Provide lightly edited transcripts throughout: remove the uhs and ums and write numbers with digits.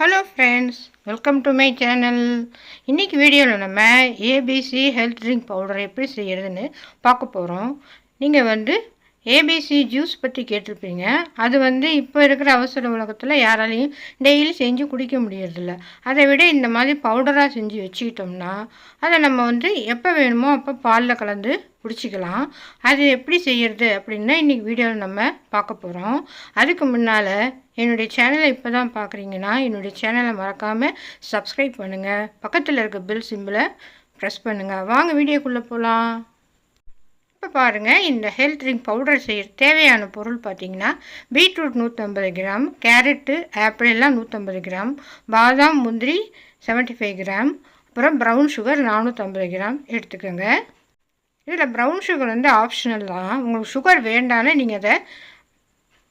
Hello friends, welcome to my channel. இன்றைக்கி வீடியோவில் நம்ம ஏபிசி ஹெல்த் ட்ரிங்க் பவுடர் எப்படி செய்கிறதுன்னு பார்க்க போகிறோம். நீங்கள் ஏபிசி ஜூஸ் பற்றி கேட்டிருப்பீங்க. அது இப்போ இருக்கிற அவசர உலகத்தில் யாராலையும் டெய்லி செஞ்சு குடிக்க முடியறதில்ல. அதை விட இந்த மாதிரி பவுடராக செஞ்சு வச்சுக்கிட்டோம்னா அதை நம்ம எப்போ வேணுமோ அப்போ பாலில் கலந்து குடிச்சிக்கலாம். அது எப்படி செய்கிறது அப்படின்னா இன்றைக்கி வீடியோவில் நம்ம பார்க்க போகிறோம். அதுக்கு முன்னால் என்னுடைய சேனலை இப்போ தான் பார்க்குறீங்கன்னா என்னுடைய சேனலை மறக்காமல் சப்ஸ்கிரைப் பண்ணுங்கள். பக்கத்தில் இருக்க பெல் சிம்பிளை ப்ரெஸ் பண்ணுங்கள். வாங்க வீடியோக்குள்ளே போகலாம். இப்போ பாருங்கள், இந்த ஹெல்த் ட்ரிங்க் பவுடர் செய்ய தேவையான பொருள் பார்த்திங்கன்னா பீட்ரூட் 150 கிராம், கேரட்டு ஆப்பிள் எல்லாம் 150 கிராம், பாதாம் முந்திரி 75 கிராம், அப்புறம் ப்ரௌன் சுகர் 450 கிராம் எடுத்துக்கோங்க. இதில் ப்ரௌன் சுகர் ஆப்ஷனல் தான். உங்களுக்கு சுகர் வேண்டான்னு நீங்கள் அதை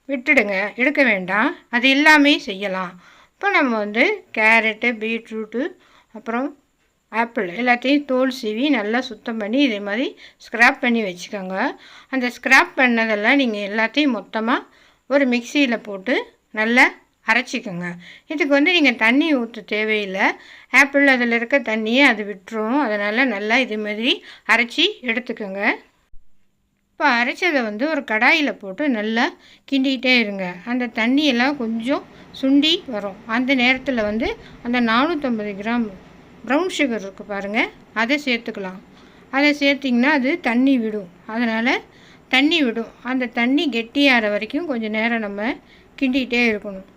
விட்டுடுங்க, எடுக்க வேண்டாம். அது எல்லாமே செய்யலாம். இப்போ நம்ம கேரட்டு, பீட்ரூட்டு, அப்புறம் ஆப்பிள் எல்லாத்தையும் தோல் சீவி நல்லா சுத்தம் பண்ணி இதே மாதிரி ஸ்க்ராப் பண்ணி வச்சுக்கோங்க. அந்த ஸ்க்ராப் பண்ணதெல்லாம் நீங்கள் எல்லாத்தையும் மொத்தமாக ஒரு மிக்சியில் போட்டு நல்லா அரைச்சிக்கோங்க. இதுக்கு நீங்கள் தண்ணி ஊற்ற தேவையில்லை. ஆப்பிள் அதில் இருக்க தண்ணியை அது விட்டுரும். அதனால் நல்லா இது மாதிரி அரைச்சி எடுத்துக்கோங்க. இப்போ அரைச்சதை ஒரு கடாயில் போட்டு நல்லா கிண்டிக்கிட்டே இருங்க. அந்த தண்ணியெல்லாம் கொஞ்சம் சுண்டி வரும். அந்த நேரத்தில் அந்த 450 கிராம் ப்ரௌன் சுகர் இருக்குது பாருங்கள், அதை சேர்த்துக்கலாம். அதை சேர்த்திங்கன்னா அது தண்ணி விடும். அதனால் தண்ணி விடும். அந்த தண்ணி கெட்டியாகிற வரைக்கும் கொஞ்சம் நேரம் நம்ம கிண்டிகிட்டே இருக்கணும்.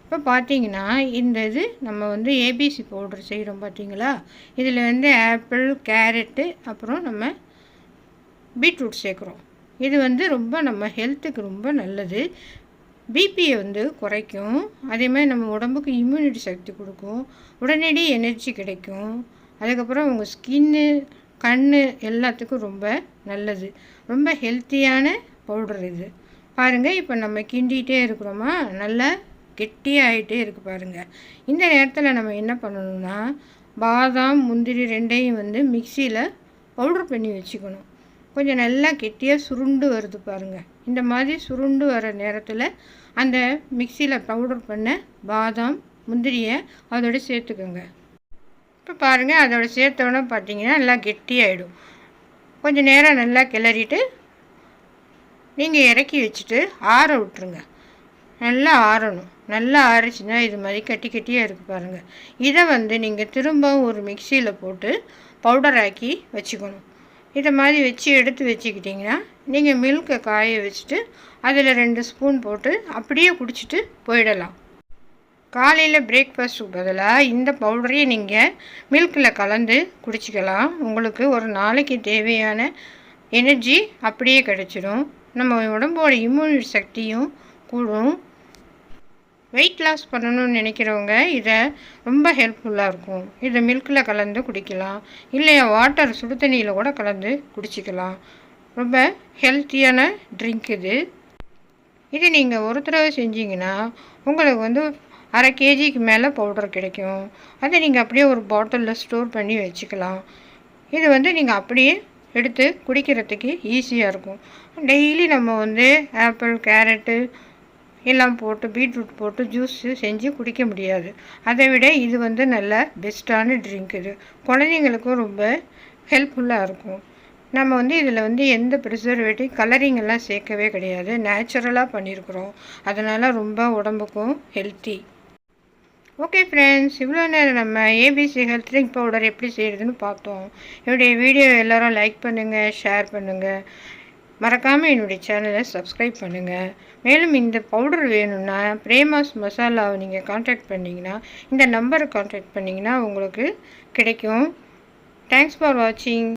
இப்போ பார்த்தீங்கன்னா இந்த இது நம்ம ஏபிசி பவுடர் செய்கிறோம் பார்த்தீங்களா. இதில் ஆப்பிள், கேரட்டு, அப்புறம் நம்ம பீட்ரூட் சேர்க்குறோம். இது ரொம்ப நம்ம ஹெல்த்துக்கு ரொம்ப நல்லது. பிபியை குறைக்கும். அதேமாதிரி நம்ம உடம்புக்கு இம்யூனிட்டி சக்தி கொடுக்கும். உடனடி எனர்ஜி கிடைக்கும். அதுக்கப்புறம் உங்கள் ஸ்கின்னு, கண் எல்லாத்துக்கும் ரொம்ப நல்லது. ரொம்ப ஹெல்த்தியான பவுடர் இது. பாருங்கள், இப்போ நம்ம கிண்டிகிட்டே இருக்கிறோமா, நல்லா கெட்டியாகிட்டே இருக்குது பாருங்கள். இந்த நேரத்தில் நம்ம என்ன பண்ணணும்னா பாதாம், முந்திரி ரெண்டையும் மிக்சியில் பவுடர் பண்ணி வச்சுக்கணும். கொஞ்சம் நல்லா கெட்டியாக சுருண்டு வருது பாருங்கள். இந்த மாதிரி சுருண்டு வர நேரத்தில் அந்த மிக்சியில் பவுடர் பண்ண பாதாம், முந்திரியை அதோடு சேர்த்துக்கோங்க. இப்போ பாருங்கள், அதோட சேர்த்தோன்னே பார்த்தீங்கன்னா நல்லா கெட்டியாகிடும். கொஞ்சம் நேரம் நல்லா கிளறிட்டு நீங்கள் இறக்கி வச்சுட்டு ஆற விட்டுருங்க. நல்லா ஆறணும். நல்லா ஆறிச்சுன்னா இது மாதிரி கட்டி கட்டியாக இருக்குது பாருங்கள். இதை நீங்கள் திரும்பவும் ஒரு மிக்சியில் போட்டு பவுடர் ஆக்கி வச்சுக்கணும். இதை மாதிரி வச்சு எடுத்து வச்சுக்கிட்டிங்கன்னா நீங்கள் மில்கை காய வச்சுட்டு அதில் 2 ஸ்பூன் போட்டு அப்படியே குடிச்சிட்டு போயிடலாம். காலையில் பிரேக்ஃபாஸ்ட்டுக்கு பதிலாக இந்த பவுடரையும் நீங்கள் மில்கில் கலந்து குடிச்சிக்கலாம். உங்களுக்கு ஒரு நாளைக்கு தேவையான எனர்ஜி அப்படியே கிடைச்சிடும். நம்ம உடம்போட இம்யூனிட்டி சக்தியும் கூடும். வெயிட் லாஸ் பண்ணணும்னு நினைக்கிறவங்க இதை ரொம்ப ஹெல்ப்ஃபுல்லாக இருக்கும். இதை மில்கில் கலந்து குடிக்கலாம். இல்லையா வாட்டர் சுடு தண்ணியில் கூட கலந்து குடிச்சிக்கலாம். ரொம்ப ஹெல்த்தியான ட்ரிங்க் இது. இது நீங்கள் ஒரு தடவை செஞ்சிங்கன்னா உங்களுக்கு 1/2 kgக்கு மேலே பவுடர் கிடைக்கும். அதை நீங்கள் அப்படியே ஒரு பாட்டிலில் ஸ்டோர் பண்ணி வச்சுக்கலாம். இது நீங்கள் அப்படியே எடுத்து குடிக்கிறதுக்கு ஈஸியாக இருக்கும். டெய்லி நம்ம ஆப்பிள், கேரட்டு எல்லாம் போட்டு பீட்ரூட் போட்டு ஜூஸ் செஞ்சு குடிக்க முடியாது. அதை விட இது நல்ல பெஸ்ட்டான ட்ரிங்க். இது குழந்தைங்களுக்கும் ரொம்ப ஹெல்ப்ஃபுல்லாக இருக்கும். நம்ம இதில் எந்த ப்ரிசர்வேட்டிவ் கலரிங் எல்லாம் சேர்க்கவே கிடையாது. நேச்சுரலாக பண்ணியிருக்கிறோம். அதனால் ரொம்ப உடம்புக்கும் ஹெல்த்தி. ஓகே ஃப்ரெண்ட்ஸ், இவ்வளோ நேரம் நம்ம ஏபிசி ஹெல்த் ட்ரிங்க் பவுடர் எப்படி செய்கிறதுன்னு பார்த்தோம். என்னுடைய வீடியோ எல்லோரும் லைக் பண்ணுங்கள், ஷேர் பண்ணுங்கள். மறக்காமல் என்னுடைய சேனலை சப்ஸ்கிரைப் பண்ணுங்கள். மேலும் இந்த பவுடர் வேணும்னா பிரேமாஸ் மசாலாவை நீங்கள் கான்டாக்ட் பண்ணிங்கன்னா இந்த நம்பரை கான்டாக்ட் பண்ணிங்கன்னா உங்களுக்கு கிடைக்கும். தேங்க்ஸ் ஃபார் வாட்சிங்.